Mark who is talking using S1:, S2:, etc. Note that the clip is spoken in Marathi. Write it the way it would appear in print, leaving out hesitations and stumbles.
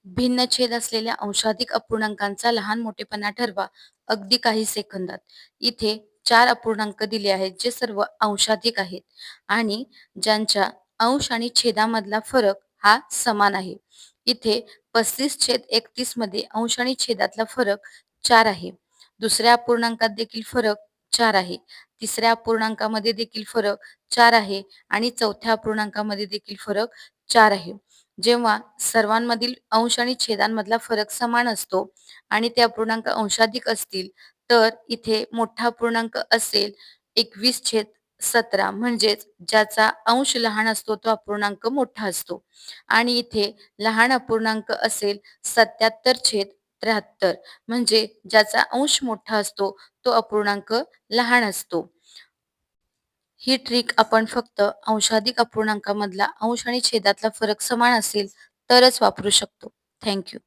S1: भिन्न छेद असलेल्या अंशाधिक अपूर्णांकांचा लहान मोठेपणा ठरवा. अगदी काही सेकंदात. इथे 4 अपूर्णांक दिले आहेत, जे सर्व अंशाधिक आहेत आणि ज्यांच्या अंश आणि छेदामधला फरक हा समान आहे. इथे 35/31 मध्ये अंश आणि छेदातला फरक 4 आहे. दुसऱ्या अपूर्णांकात देखील फरक 4 आहे. तिसऱ्या अपूर्णांकामध्ये देखील फरक 4 आहे आणि चौथ्या अपूर्णांकामध्ये देखील फरक 4 आहे. जेव्हा सर्वांमधील अंश आणि छेदांमधला फरक समान असतो आणि ते अपूर्णांक अंशाधिक असतील, तर इथे मोठा अपूर्णांक असेल 21/17, म्हणजेच ज्याचा अंश लहान असतो तो अपूर्णांक मोठा असतो आणि इथे लहान अपूर्णांक असेल 77/73, म्हणजे ज्याचा अंश मोठा असतो तो अपूर्णांक लहान असतो. ही ट्रिक आपण फक्त अंशाधिक अपूर्णांकामधला अंश आणि छेदातला फरक समान असेल तरच वापरू शकतो. Thank you.